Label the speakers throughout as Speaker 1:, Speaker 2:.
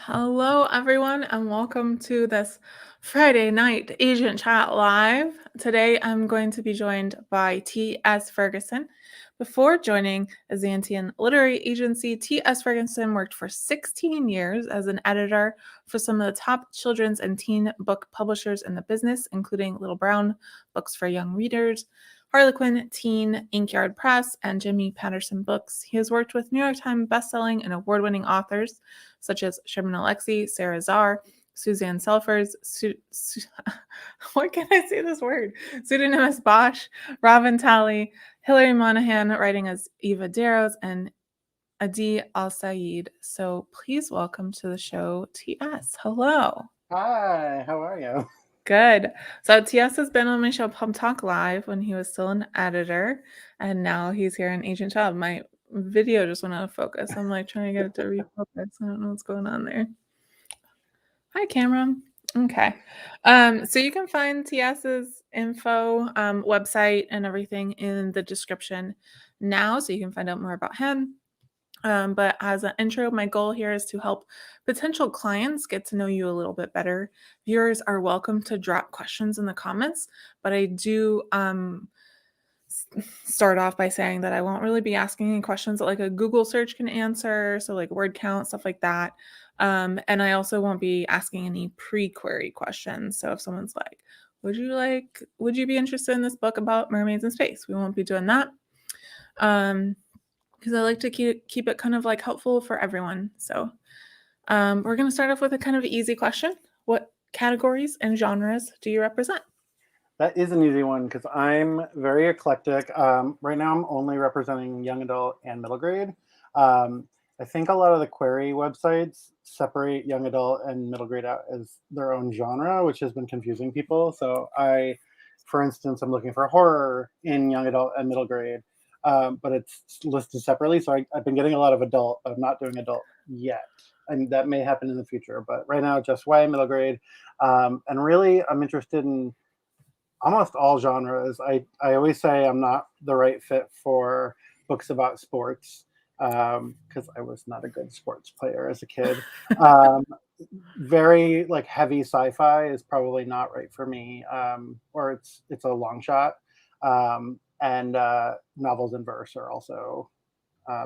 Speaker 1: Hello, everyone, and welcome to this Friday night Agent Chat Live. Today, I'm going to be joined by T.S. Ferguson. Before joining Azantian Literary Agency, T.S. Ferguson worked for 16 years as an editor for some of the top children's and teen book publishers in the business, including Little Brown Books for Young Readers, Harlequin Teen, Inkyard Press, and Jimmy Patterson Books. He has worked with New York Times bestselling and award-winning authors such as Sherman Alexie, Sarah Zarr, Suzanne Selfers, what can I say this word? Pseudonymous Bosch, Robin Talley, Hilary Monahan writing as Eva Darrows, and Adi Al-Said. So please welcome to the show, T.S. Hello.
Speaker 2: Hi, how are you?
Speaker 1: Good. So TS has been on my show Pub Talk Live when he was still an editor, and now he's here in Agent Child. My video just went out of focus. I'm like trying to get it to refocus. I don't know what's going on there. Hi, camera. Okay. So you can find TS's info, website, and everything in the description now, so you can find out more about him. But as an intro, my goal here is to help potential clients get to know you a little bit better. Viewers are welcome to drop questions in the comments, but I do start off by saying that I won't really be asking any questions that like a Google search can answer, so like word count, stuff like that. And I also won't be asking any pre-query questions. So if someone's like, would you be interested in this book about mermaids in space? We won't be doing that. Because I like to keep it kind of like helpful for everyone. So we're going to start off with a kind of easy question. What categories and genres do you represent?
Speaker 2: That is an easy one because I'm very eclectic. Right now, I'm only representing young adult and middle grade. I think a lot of the query websites separate young adult and middle grade out as their own genre, which has been confusing people. So for instance, I'm looking for horror in young adult and middle grade, but it's listed separately. So I've been getting a lot of adult, but I'm not doing adult yet. And that may happen in the future. But right now, just YA middle grade. And really, I'm interested in almost all genres. I always say I'm not the right fit for books about sports because I was not a good sports player as a kid. Um, Very like heavy sci-fi is probably not right for me, or it's a long shot. And novels in verse are also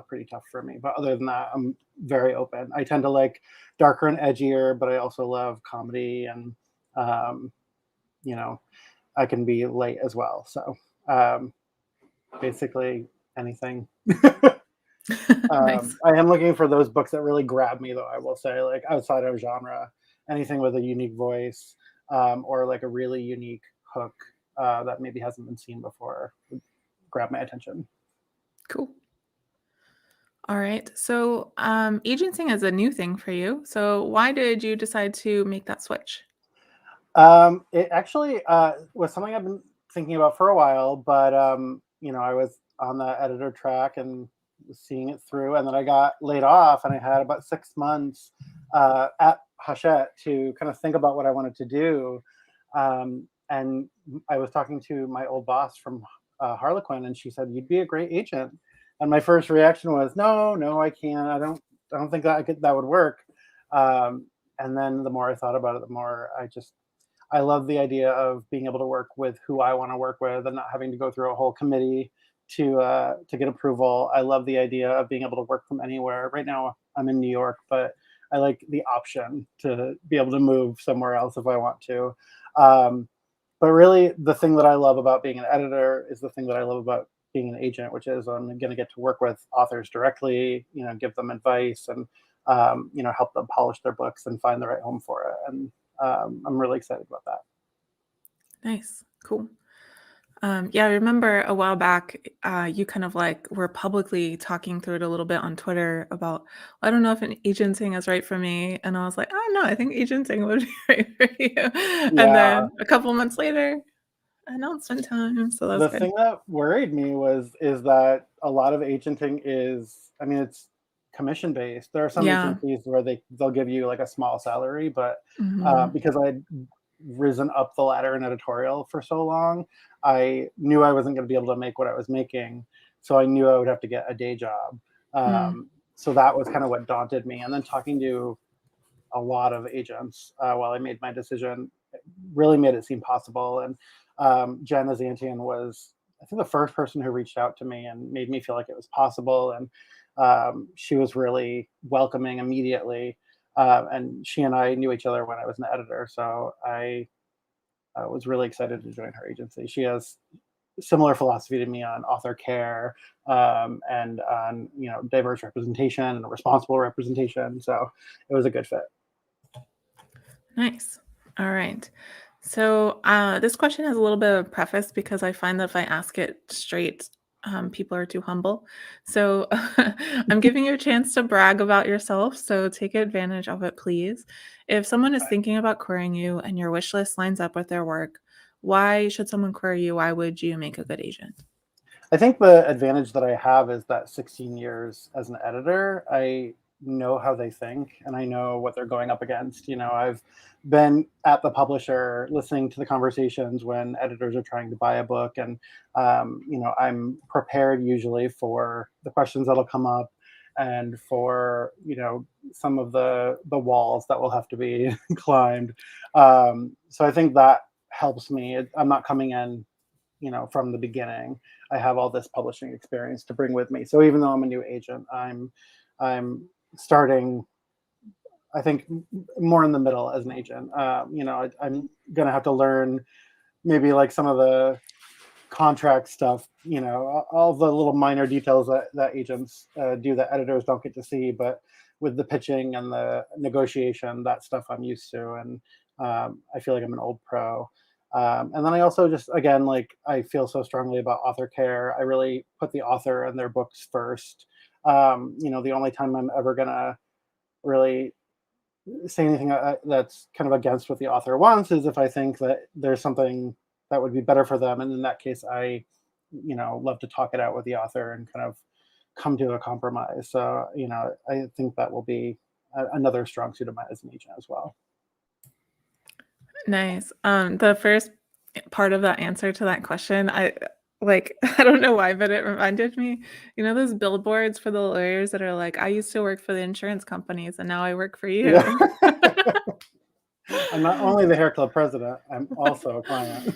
Speaker 2: pretty tough for me. But other than that, I'm very open. I tend to like darker and edgier, but I also love comedy and um, you know I can be late as well. So basically anything.
Speaker 1: Nice.
Speaker 2: I am looking for those books that really grab me, though. I will say, like outside of genre, anything with a unique voice or like a really unique hook that maybe hasn't been seen before would grab my attention.
Speaker 1: Cool. All right. So agenting is a new thing for you. So why did you decide to make that switch?
Speaker 2: It actually was something I've been thinking about for a while, but I was on the editor track and seeing it through, and then I got laid off, and I had about 6 months at Hachette to kind of think about what I wanted to do. And I was talking to my old boss from Harlequin, and she said, "You'd be a great agent." And my first reaction was, "No, no, I can't. I don't think that would work." And then the more I thought about it, the more I love the idea of being able to work with who I want to work with and not having to go through a whole committee to get approval. I love the idea of being able to work from anywhere. Right now, I'm in New York, but I like the option to be able to move somewhere else if I want to. But really, the thing that I love about being an editor is the thing that I love about being an agent, which is I'm going to get to work with authors directly, give them advice and help them polish their books and find the right home for it. And I'm really excited about that.
Speaker 1: Nice. Cool. Yeah, I remember a while back, you kind of like were publicly talking through it a little bit on Twitter about, I don't know if an agenting is right for me. And I was like, oh no, I think agenting would be right for you. And
Speaker 2: Yeah,
Speaker 1: then a couple months later, announcement time. So that was
Speaker 2: the
Speaker 1: good.
Speaker 2: thing that worried me is that a lot of agenting is, I mean, it's commission based. There are some
Speaker 1: Yeah.
Speaker 2: agencies where they'll give you like a small salary, but
Speaker 1: Hmm.
Speaker 2: because I'd risen up the ladder in editorial for so long, I knew I wasn't going to be able to make what I was making, so I knew I would have to get a day job.
Speaker 1: Mm.
Speaker 2: So that was kind of what daunted me. And then talking to a lot of agents while I made my decision. It really made it seem possible. And Jen Azantian was, I think, the first person who reached out to me and made me feel like it was possible. And she was really welcoming immediately. And she and I knew each other when I was an editor. So I was really excited to join her agency. She has similar philosophy to me on author care and on diverse representation and responsible representation. So it was a good fit.
Speaker 1: Nice. All right. So this question has a little bit of a preface because I find that if I ask it straight, people are too humble. So I'm giving you a chance to brag about yourself. So take advantage of it, please. If someone is thinking about querying you and your wish list lines up with their work, why should someone query you? Why would you make a good agent?
Speaker 2: I think the advantage that I have is that 16 years as an editor, I know how they think and I know what they're going up against. I've been at the publisher listening to the conversations when editors are trying to buy a book, and I'm prepared usually for the questions that'll come up and for some of the walls that will have to be climbed. So I think that helps me. I'm not coming in from the beginning. I have all this publishing experience to bring with me. So even though I'm a new agent, I'm starting, I think, more in the middle as an agent. I'm gonna have to learn maybe like some of the contract stuff, all the little minor details that agents do that editors don't get to see. But with the pitching and the negotiation, that stuff I'm used to, and I feel like I'm an old pro. And then I also just, again, like I feel so strongly about author care. I really put the author and their books first. The only time I'm ever gonna really say anything that's kind of against what the author wants is if I think that there's something that would be better for them, and in that case, I, love to talk it out with the author and kind of come to a compromise. So, I think that will be another strong suit of mine as an agent as well.
Speaker 1: Nice. The first part of that answer to that question, I like I don't know why, but it reminded me, those billboards for the lawyers that are like, I used to work for the insurance companies and now I work for
Speaker 2: Yeah.
Speaker 1: you.
Speaker 2: I'm not only the hair club president, I'm also a client.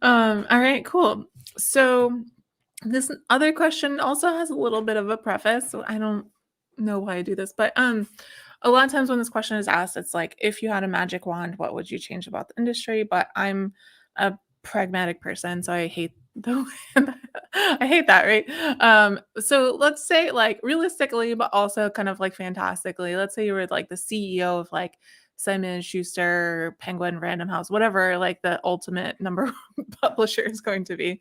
Speaker 1: All right, cool. So this other question also has a little bit of a preface. So I don't know why I do this, but a lot of times when this question is asked, it's like, if you had a magic wand, what would you change about the industry? But I'm a pragmatic person, so I hate the I hate that, right? So let's say like realistically, but also kind of like fantastically, let's say you were like the CEO of like Simon and Schuster, Penguin, Random House, whatever, like the ultimate number one publisher is going to be.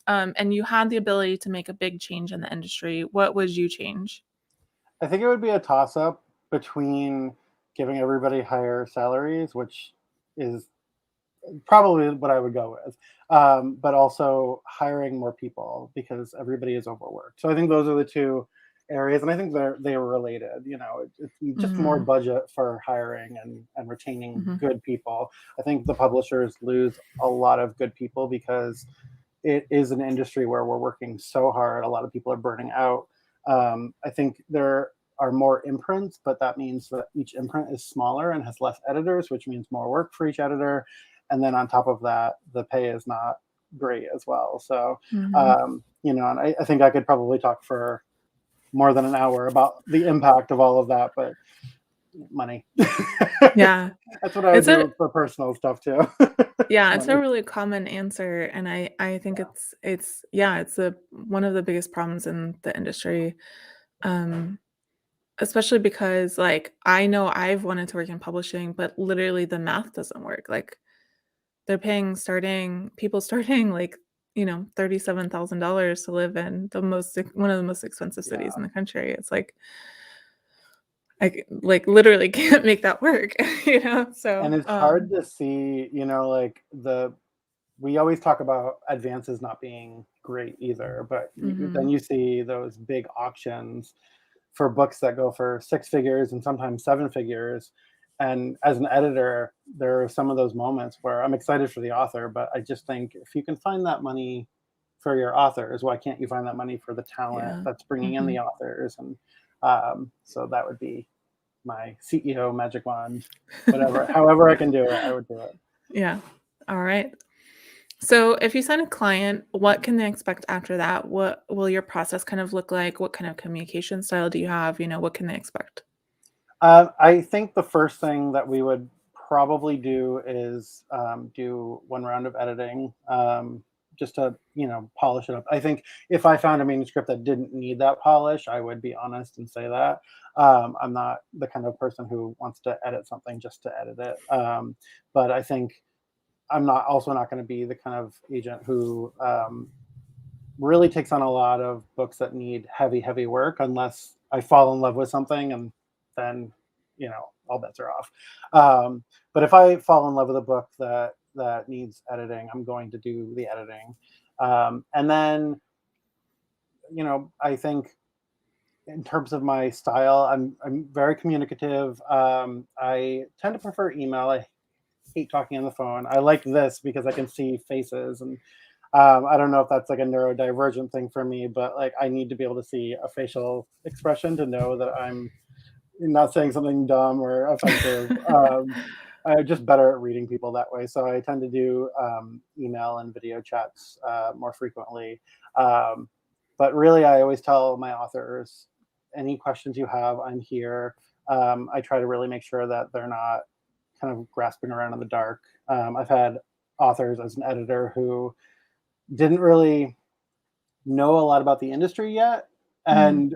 Speaker 1: And you had the ability to make a big change in the industry, what would you change?
Speaker 2: I think it would be a toss up between giving everybody higher salaries, which is probably what I would go with, but also hiring more people because everybody is overworked. So I think those are the two areas, and I think they are related. It's just more
Speaker 1: Mhm,
Speaker 2: budget for hiring and retaining
Speaker 1: mhm.
Speaker 2: good people. I think the publishers lose a lot of good people because it is an industry where we're working so hard. A lot of people are burning out. I think there are more imprints, but that means that each imprint is smaller and has less editors, which means more work for each editor. And then on top of that, the pay is not great as well. So,
Speaker 1: Mhm.
Speaker 2: and I think I could probably talk for more than an hour about the impact of all of that, but money.
Speaker 1: Yeah.
Speaker 2: That's what I would
Speaker 1: It's a
Speaker 2: do for personal stuff too.
Speaker 1: yeah, it's a
Speaker 2: Money.
Speaker 1: really common answer, and I think it's yeah, it's a one of the biggest problems in the industry, um, especially because, like, I know I've wanted to work in publishing, but literally the math doesn't work, like, they're paying starting, like, $37,000 to live in the most one of the most expensive cities
Speaker 2: Yeah.
Speaker 1: in the country. It's like, like, literally can't make that work,
Speaker 2: And
Speaker 1: So,
Speaker 2: it's hard to see, like we always talk about advances not being great either, but then
Speaker 1: mhm,
Speaker 2: you see those big auctions for books that go for six figures and sometimes seven figures. And as an editor, there are some of those moments where I'm excited for the author, but I just think if you can find that money for your authors, why can't you find that money for the talent
Speaker 1: yeah,
Speaker 2: that's bringing in the
Speaker 1: mhm.
Speaker 2: authors? And so that would be. my CEO magic wand, whatever, however I can do it, I would do it.
Speaker 1: Yeah. All right. So if you sign a client, what can they expect after that? What will your process kind of look like? What kind of communication style do you have? What can they expect?
Speaker 2: I think the first thing that we would probably do is do one round of editing, just to polish it up. I think if I found a manuscript that didn't need that polish, I would be honest and say that. I'm not the kind of person who wants to edit something just to edit it. But I think I'm not going to be the kind of agent who really takes on a lot of books that need heavy work unless I fall in love with something, and then all bets are off. But if I fall in love with a book that needs editing, I'm going to do the editing. And then I think in terms of my style, I'm very communicative. I tend to prefer email. I hate talking on the phone. I like this because I can see faces, and I don't know if that's like a neurodivergent thing for me, but like I need to be able to see a facial expression to know that I'm not saying something dumb or offensive. I'm just better at reading people that way. So I tend to do email and video chats more frequently. Um, but really, I always tell my authors, any questions you have, I'm here. I try to really make sure that they're not kind of grasping around in the dark. I've had authors as an editor who didn't really know a lot about the industry yet,
Speaker 1: Mm,
Speaker 2: and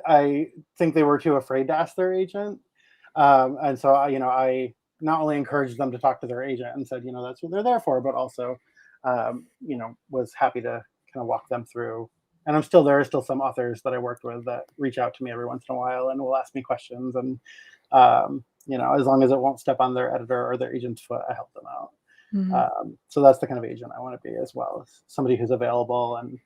Speaker 2: I think they were too afraid to ask their agent. And so I not only encouraged them to talk to their agent and said, that's what they're there for, but also, was happy to kind of walk them through. And there are still some authors that I worked with that reach out to me every once in a while and will ask me questions. And, as long as it won't step on their editor or their agent's foot, I help them out.
Speaker 1: mhm.
Speaker 2: So that's the kind of agent I want to be as well, as somebody who's available and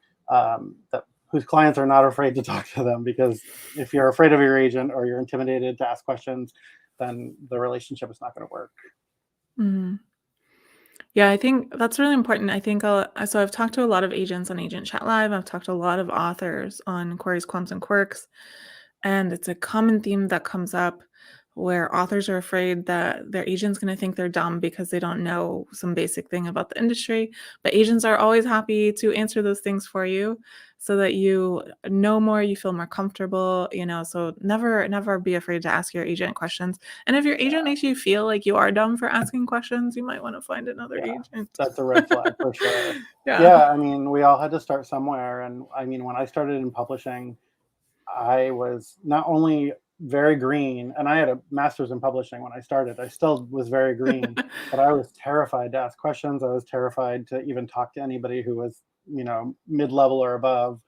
Speaker 2: whose clients are not afraid to talk to them. Because if you're afraid of your agent or you're intimidated to ask questions, then the relationship is not going to work.
Speaker 1: Mhm. Yeah, I think that's really important. I think so I've talked to a lot of agents on Agent Chat Live. I've talked to a lot of authors on Queries, Qualms, and Quirks, and it's a common theme that comes up where authors are afraid that their agent's going to think they're dumb because they don't know some basic thing about the industry. But agents are always happy to answer those things for you so that you know more, you feel more comfortable. So never be afraid to ask your agent questions. And if your agent makes you feel like you are dumb for asking questions, you might want to find another
Speaker 2: Yeah,
Speaker 1: agent.
Speaker 2: that's a red flag for sure.
Speaker 1: Yeah.
Speaker 2: Yeah, I mean, we all had to start somewhere. And I mean, when I started in publishing, I was not only very green, and I had a master's in publishing when I started. I still was very green, but I was terrified to ask questions. I was terrified to even talk to anybody who was, mid-level or above.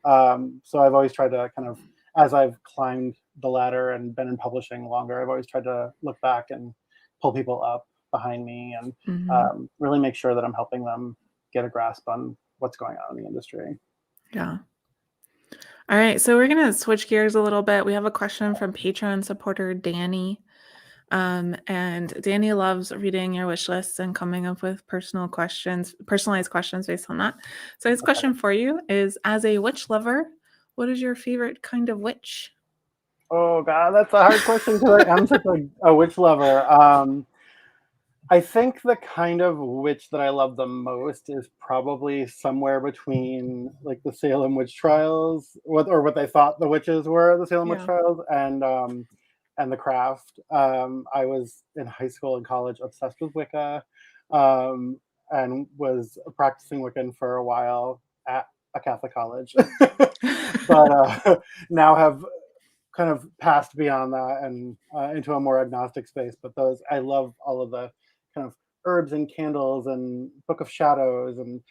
Speaker 2: So I've always tried to kind of, as I've climbed the ladder and been in publishing longer, I've always tried to look back and pull people up behind me and
Speaker 1: Mhm.
Speaker 2: really make sure that I'm helping them get a grasp on what's going on in the industry.
Speaker 1: Yeah. All right, so we're gonna switch gears a little bit. We have a question from Patreon supporter Danny. And Danny loves reading your wish lists and coming up with personalized questions based on that. So his
Speaker 2: Okay.
Speaker 1: question for you is, as a witch lover, what is your favorite kind of witch?
Speaker 2: Oh God, that's a hard question because I am such a witch lover. I think the kind of witch that I love the most is probably somewhere between like the Salem witch trials, what they thought the witches were, the Salem witch
Speaker 1: Yeah.
Speaker 2: trials, and the craft. I was in high school and college obsessed with Wicca, um, and was practicing Wiccan for a while at a Catholic college, but now have kind of passed beyond that and into a more agnostic space. But those, I love all of the kind of herbs and candles and Book of Shadows and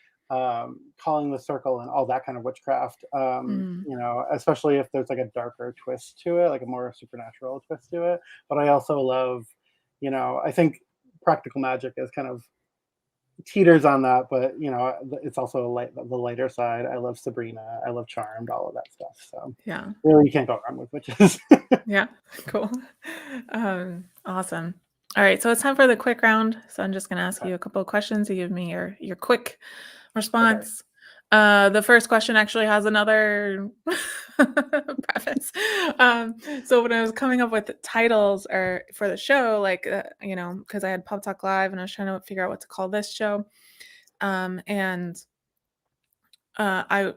Speaker 2: calling the circle and all that kind of witchcraft.
Speaker 1: Mm,
Speaker 2: Especially if there's like a darker twist to it, like a more supernatural twist to it. But I also love, I think practical magic is kind of teeters on that, but it's also the lighter side. I love Sabrina, I love Charmed, all of that stuff. So
Speaker 1: yeah.
Speaker 2: really, you can't go wrong with witches.
Speaker 1: Yeah. Cool. Awesome. All right, so it's time for the quick round. So I'm just gonna ask
Speaker 2: Okay.
Speaker 1: you a couple of questions. You give me your quick
Speaker 2: Okay.
Speaker 1: response. The first question actually has another preface. So when I was coming up with titles or for the show, like because I had Pop Talk Live and I was trying to figure out what to call this show, and I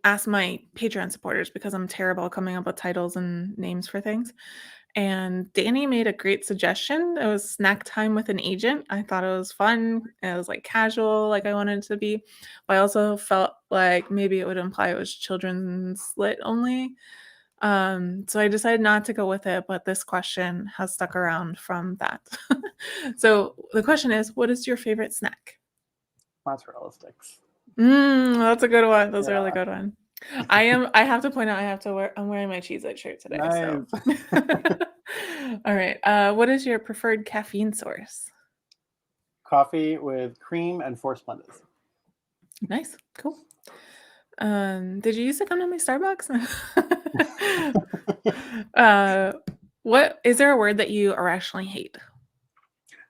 Speaker 1: asked my Patreon supporters because I'm terrible at coming up with titles and names for things. And Danny made a great suggestion. It was snack time with an agent. I thought it was fun. It was like casual, like I wanted it to be. But I also felt like maybe it would imply it was children's lit only. So I decided not to go with it, but this question has stuck around from that. So the question is, what is your favorite snack?
Speaker 2: Mozzarella sticks.
Speaker 1: That's a good one. Those are really
Speaker 2: Yeah,
Speaker 1: good one. I have to point out I'm wearing my Cheez-It shirt today, so.
Speaker 2: nice.
Speaker 1: All right. What is your preferred caffeine source?
Speaker 2: Coffee with cream and 4 Splendas.
Speaker 1: Nice. Cool. Did you used to come to my Starbucks? uh, what is there a word that you irrationally hate?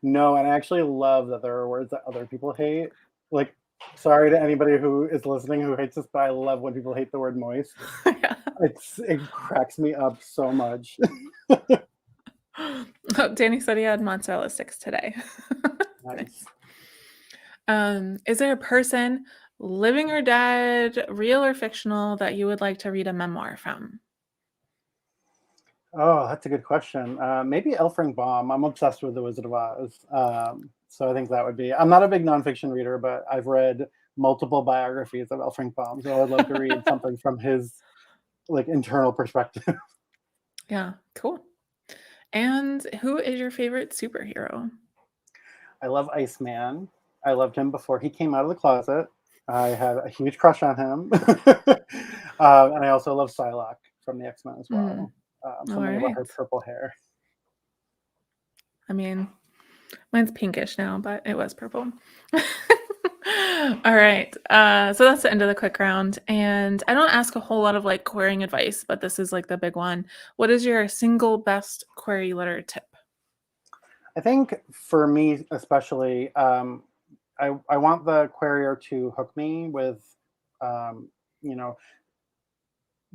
Speaker 2: No, and I actually love that there are words that other people hate. Like, sorry to anybody who is listening who hates this, but I love when people hate the word moist.
Speaker 1: Yeah.
Speaker 2: It cracks me up so much.
Speaker 1: Oh, Danny said he had mozzarella sticks today.
Speaker 2: Nice.
Speaker 1: Nice. Is there a person, living or dead, real or fictional, that you would like to read a memoir from?
Speaker 2: Oh, that's a good question. Maybe Elfring Baum. I'm obsessed with The Wizard of Oz. So I think that would be. I'm not a big nonfiction reader, but I've read multiple biographies of Elfring Baum, so I'd love to read something from his like internal perspective.
Speaker 1: Yeah, cool. And who is your favorite superhero?
Speaker 2: I love Iceman. I loved him before he came out of the closet. I had a huge crush on him, and I also love Psylocke from the X-Men as
Speaker 1: Mm,
Speaker 2: well.
Speaker 1: all
Speaker 2: Something about her
Speaker 1: right.
Speaker 2: purple hair.
Speaker 1: I mean, mine's pinkish now, but it was purple. All right. So that's the end of the quick round. And I don't ask a whole lot of like querying advice, but this is like the big one. What is your single best query letter tip?
Speaker 2: I think for me especially, I want the querier to hook me with, um, you know,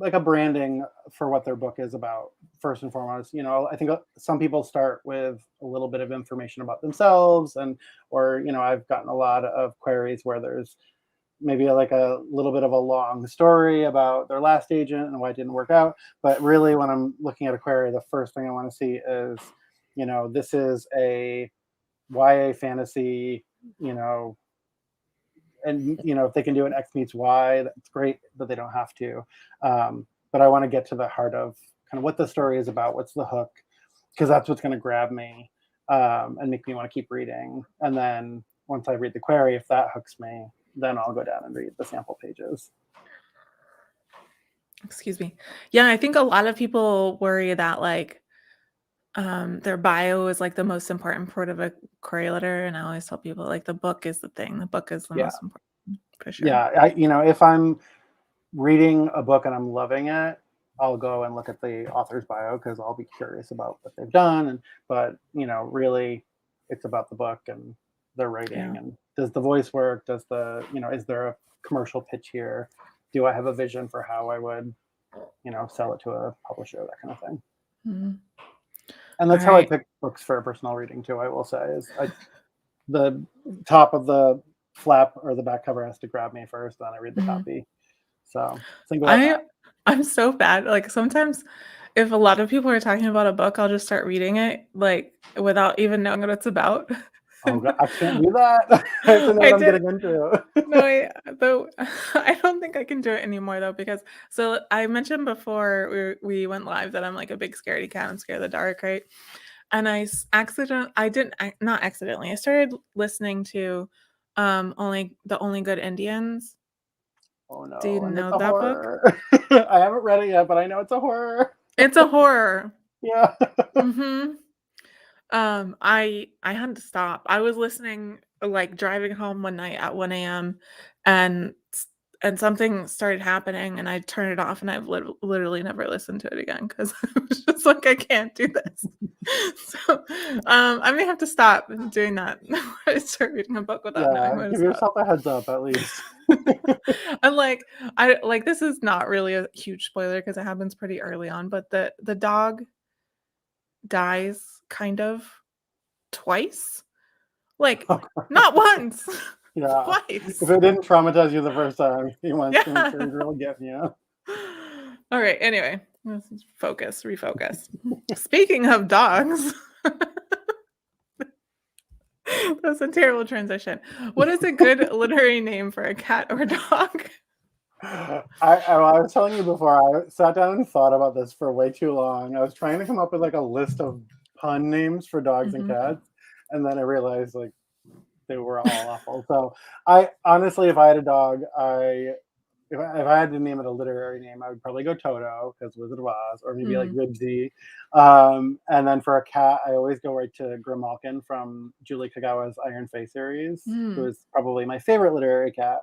Speaker 2: like a branding for what their book is about first and foremost. I think some people start with a little bit of information about themselves, and or I've gotten a lot of queries where there's maybe like a little bit of a long story about their last agent and why it didn't work out. But really, when I'm looking at a query, the first thing I want to see is, this is a YA fantasy, you know, and if they can do an X meets Y, that's great, but they don't have to. But I want to get to the heart of kind of what the story is about, what's the hook, because that's what's going to grab me and make me want to keep reading. And then once I read the query, if that hooks me, then I'll go down and read the sample pages.
Speaker 1: Excuse me. Yeah, I think a lot of people worry that like their bio is like the most important part of a query letter. And I always tell people like the book is the thing. The book is the
Speaker 2: Yeah,
Speaker 1: most important for sure.
Speaker 2: yeah. If I'm reading a book and I'm loving it, I'll go and look at the author's bio because I'll be curious about what they've done. But really, it's about the book and their writing.
Speaker 1: Yeah.
Speaker 2: And does the voice work? Does is there a commercial pitch here? Do I have a vision for how I would, sell it to a publisher? That kind of thing.
Speaker 1: Mhm.
Speaker 2: And
Speaker 1: All
Speaker 2: that's how I
Speaker 1: right.
Speaker 2: pick books for personal reading too. I will say the top of the flap or the back cover has to grab me first, then I read the
Speaker 1: Mhm.
Speaker 2: copy. So think about
Speaker 1: I
Speaker 2: that.
Speaker 1: I'm so bad. Like sometimes if a lot of people are talking about a book, I'll just start reading it like without even knowing what it's about.
Speaker 2: Oh god, I can't do that. I have to know
Speaker 1: I
Speaker 2: what I'm
Speaker 1: did
Speaker 2: getting into.
Speaker 1: no, though I don't think I can do it anymore though because so I mentioned before we went live that I'm like a big scaredy cat. I'm scared of the dark, right? And I didn't not accidentally. I started listening to only good Indians.
Speaker 2: Oh
Speaker 1: Do you
Speaker 2: no, and it's
Speaker 1: know
Speaker 2: a
Speaker 1: that book?
Speaker 2: horror. I haven't read it yet, but I know it's a horror.
Speaker 1: It's a horror.
Speaker 2: Yeah.
Speaker 1: Mhm. I had to stop. I was listening, like, driving home one night at 1 a.m., and and something started happening, and I turned it off, and I've literally never listened to it again because I was just like, I can't do this. So I may have to stop doing that. I start reading a book without knowing
Speaker 2: Yeah,
Speaker 1: when to
Speaker 2: give
Speaker 1: stop.
Speaker 2: yourself a heads up at least.
Speaker 1: I'm like, I like this is not really a huge spoiler because it happens pretty early on, but the dog dies kind of twice. Like, not once,
Speaker 2: Yeah. If
Speaker 1: twice.
Speaker 2: it didn't traumatize you the first time, he wants to make sure
Speaker 1: Yeah.
Speaker 2: he's really getting you.
Speaker 1: All right, anyway, let's refocus. Speaking of dogs, that's a terrible transition. What is a good literary name for a cat or dog?
Speaker 2: I was telling you before, I sat down and thought about this for way too long. I was trying to come up with like a list of pun names for dogs and
Speaker 1: Mhm.
Speaker 2: cats, and then I realized like they were all awful. So I honestly, if I had a dog, if I had to name it a literary name, I would probably go Toto because Wizard of Oz, or maybe like
Speaker 1: Mm.
Speaker 2: Ribsy. And then for a cat, I always go right to Grimalkin from Julie Kagawa's Iron Face series, who
Speaker 1: Mm.
Speaker 2: is probably my favorite literary cat.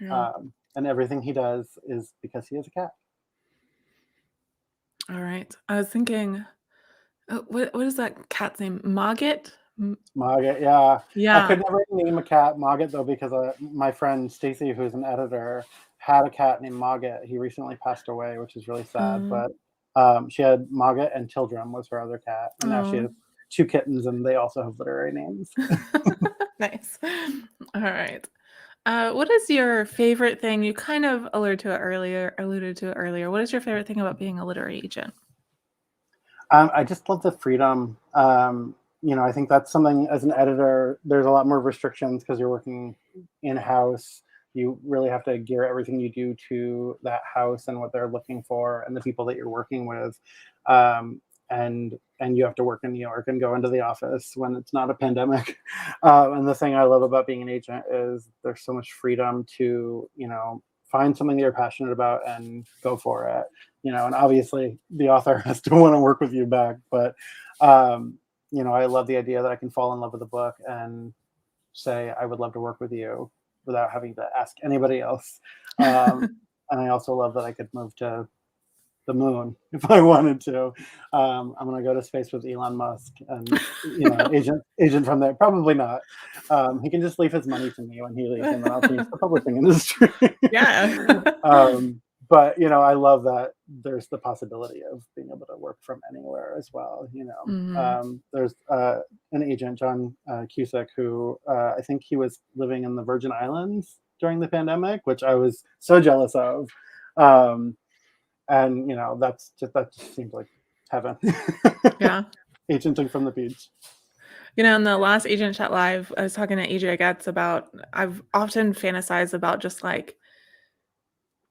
Speaker 1: Yeah.
Speaker 2: And everything he does is because he is a cat.
Speaker 1: All right. I was thinking, what is that cat's name? Mogget?
Speaker 2: Mogget, yeah. I
Speaker 1: Yeah.
Speaker 2: could never name a cat Mogget though because my friend Stacy, who's an editor, had a cat named Mogget. He recently passed away, which is really sad.
Speaker 1: Um,
Speaker 2: But she had Mogget and Tildrum was her other cat, and now she
Speaker 1: oh.
Speaker 2: has two kittens, and they also have literary names.
Speaker 1: Nice. All right. What is your favorite thing? You kind of alluded to it earlier. What is your favorite thing about being a literary agent?
Speaker 2: I just love the freedom. I think that's something as an editor, there's a lot more restrictions because you're working in house. You really have to gear everything you do to that house and what they're looking for and the people that you're working with. Um, and you have to work in New York and go into the office when it's not a pandemic. And the thing I love about being an agent is there's so much freedom to, find something that you're passionate about and go for it. And obviously the author has to want to work with you back, but I love the idea that I can fall in love with a book and say I would love to work with you without having to ask anybody else. And I also love that I could move to the moon if I wanted to. I'm going to go to space with Elon Musk and agent from there. Probably not. He can just leave his money to me when he leaves, and then I'll change the publishing industry.
Speaker 1: Yeah.
Speaker 2: But I love that there's the possibility of being able to work from anywhere as well.
Speaker 1: Mhm.
Speaker 2: There's an agent, John Cusick, who I think he was living in the Virgin Islands during the pandemic, which I was so jealous of. And that just seems like heaven.
Speaker 1: Yeah.
Speaker 2: Agenting from the beach.
Speaker 1: In the last Agent Chat Live, I was talking to AJ Getz about I've often fantasized about just like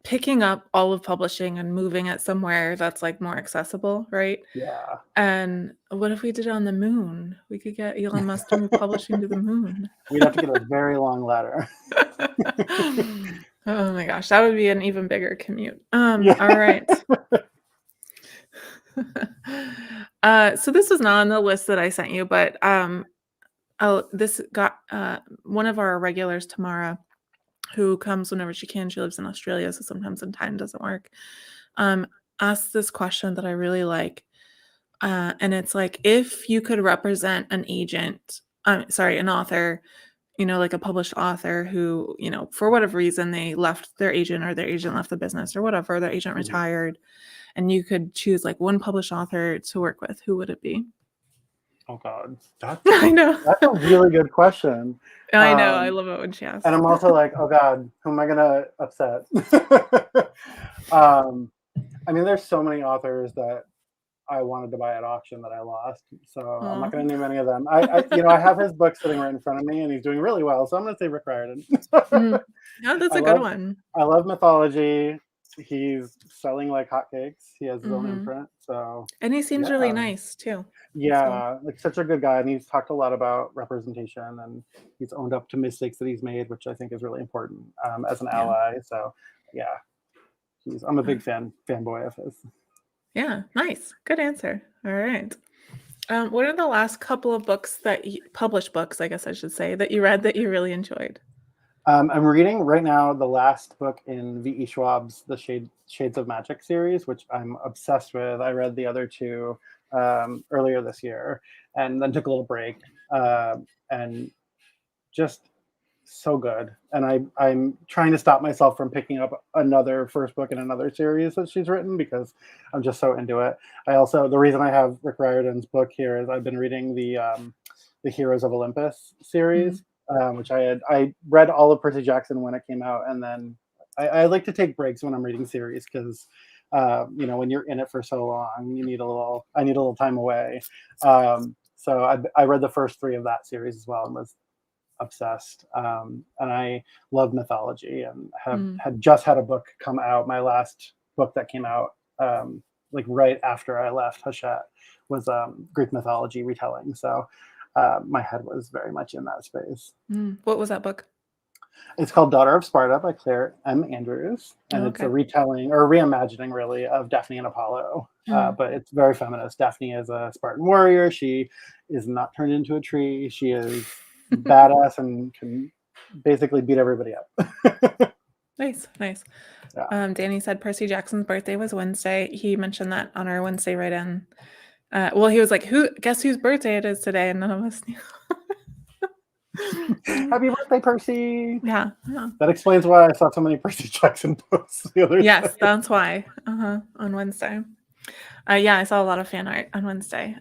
Speaker 1: picking up all of publishing and moving it somewhere that's like more accessible, right?
Speaker 2: Yeah.
Speaker 1: And what if we did it on the moon? We could get Elon Musk to move publishing to the moon.
Speaker 2: We'd have to get a very long ladder.
Speaker 1: Oh my gosh, that would be an even bigger commute.
Speaker 2: Yeah.
Speaker 1: All right. So this was not on the list that I sent you, but this got one of our regulars, Tamara, who comes whenever she can. She lives in Australia, so sometimes the time doesn't work. Um, asked this question that I really like, and it's like, if you could represent an an author, like a published author who, for whatever reason they left their agent or their agent left the business or whatever, their agent retired, and you could choose like one published author to work with, who would it be?
Speaker 2: Oh God,
Speaker 1: I know.
Speaker 2: that's a really good question.
Speaker 1: I know. I love it when she
Speaker 2: And
Speaker 1: asks.
Speaker 2: I'm also like, oh God, who am I gonna upset? There's so many authors that I wanted to buy at auction that I lost. So I'm
Speaker 1: Aw.
Speaker 2: not going to name any of them. I have his book sitting right in front of me, and he's doing really well. So I'm going to say Rick Riordan.
Speaker 1: Mhm. No, that's
Speaker 2: I
Speaker 1: a good
Speaker 2: love
Speaker 1: one.
Speaker 2: I love mythology. He's selling like hotcakes. He has his own
Speaker 1: Mhm.
Speaker 2: imprint. So
Speaker 1: And he seems really
Speaker 2: yeah,
Speaker 1: nice too. So,
Speaker 2: yeah, like such a good guy, and he's talked a lot about representation, and he's owned up to mistakes that he's made, which I think is really important as an
Speaker 1: yeah.
Speaker 2: ally. So yeah, I'm a big fanboy of his.
Speaker 1: Yeah, nice. Good answer. All right. What are the last couple of books published books, I guess I should say, that you read that you really enjoyed?
Speaker 2: I'm reading right now the last book in V.E. Schwab's The Shades of Magic series, which I'm obsessed with. I read the other two earlier this year and then took a little break. And just so good. And I'm trying to stop myself from picking up another first book in another series that she's written because I'm just so into it. The reason I have Rick Riordan's book here is I've been reading the Heroes of Olympus series, which I read all of Percy Jackson when it came out, and then I like to take breaks when I'm reading series because when you're in it for so long, I need a little time away. So I read the first three of that series as well and was obsessed. And I love mythology and had just had a book come out. My last book that came out like right after I left Hachette was Greek mythology retelling. So my head was very much in that space.
Speaker 1: What was that book?
Speaker 2: It's called Daughter of Sparta by Claire M. Andrews, and it's a retelling or reimagining, really, of Daphne and Apollo. But it's very feminist. Daphne is a Spartan warrior. She is not turned into a tree. She is badass and can basically beat everybody up.
Speaker 1: Nice.
Speaker 2: Yeah.
Speaker 1: Danny said Percy Jackson's birthday was Wednesday. He mentioned that on our Wednesday write-in. Well, he was like, guess whose birthday it is today? And none of us knew.
Speaker 2: Happy birthday, Percy.
Speaker 1: Yeah.
Speaker 2: That explains why I saw so many Percy Jackson posts the other day.
Speaker 1: Yes, that's why. On Wednesday. Yeah, I saw a lot of fan art on Wednesday.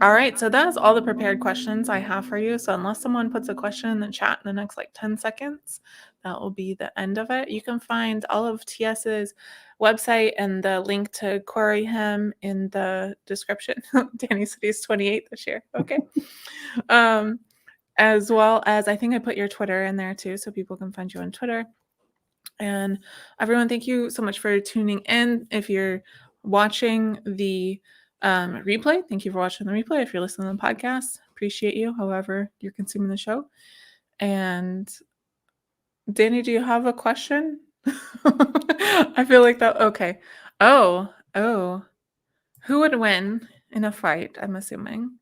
Speaker 1: All right, so that's all the prepared questions I have for you. So unless someone puts a question in the chat in the next 10 seconds, that will be the end of it. You can find all of TS's website and the link to query him in the description. Danny said he's 28 this year. Okay. As well as I think I put your Twitter in there too, so people can find you on Twitter. And everyone, thank you so much for tuning in. If you're watching the replay, thank you for watching the replay. If you're listening to the podcast, appreciate you, however you're consuming the show. And Danny, do you have a question? I feel like that. Okay. Oh. Who would win in a fight? I'm assuming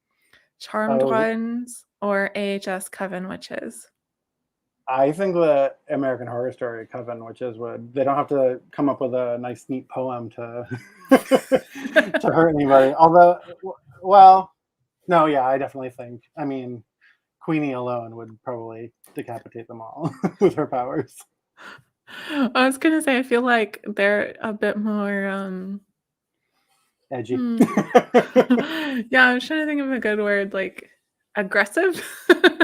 Speaker 1: Charmed Ones or AHS Coven Witches.
Speaker 2: I think the American Horror Story Coven Witches they don't have to come up with a nice, neat poem to to hurt anybody. Although, well, no, yeah, I definitely think. I mean, Queenie alone would probably decapitate them all with her powers.
Speaker 1: I was gonna say, I feel like they're a bit more
Speaker 2: edgy.
Speaker 1: Yeah, I was trying to think of a good word, like aggressive.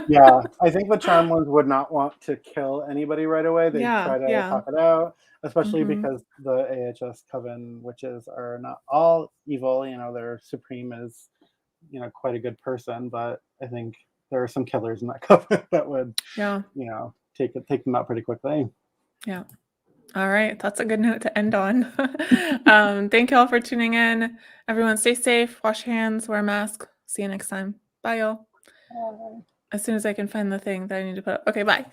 Speaker 2: Yeah, I think the Charm ones would not want to kill anybody right away. They try to talk it out, especially because the AHS Coven Witches are not all evil. Their Supreme is, quite a good person, but I think there are some killers in that coven that would, take them out pretty quickly.
Speaker 1: Yeah. All right, that's a good note to end on. Thank you all for tuning in. Everyone stay safe, wash your hands, wear a mask. See you next time. Bye, y'all. As soon as I can find the thing that I need to put up. Okay, bye.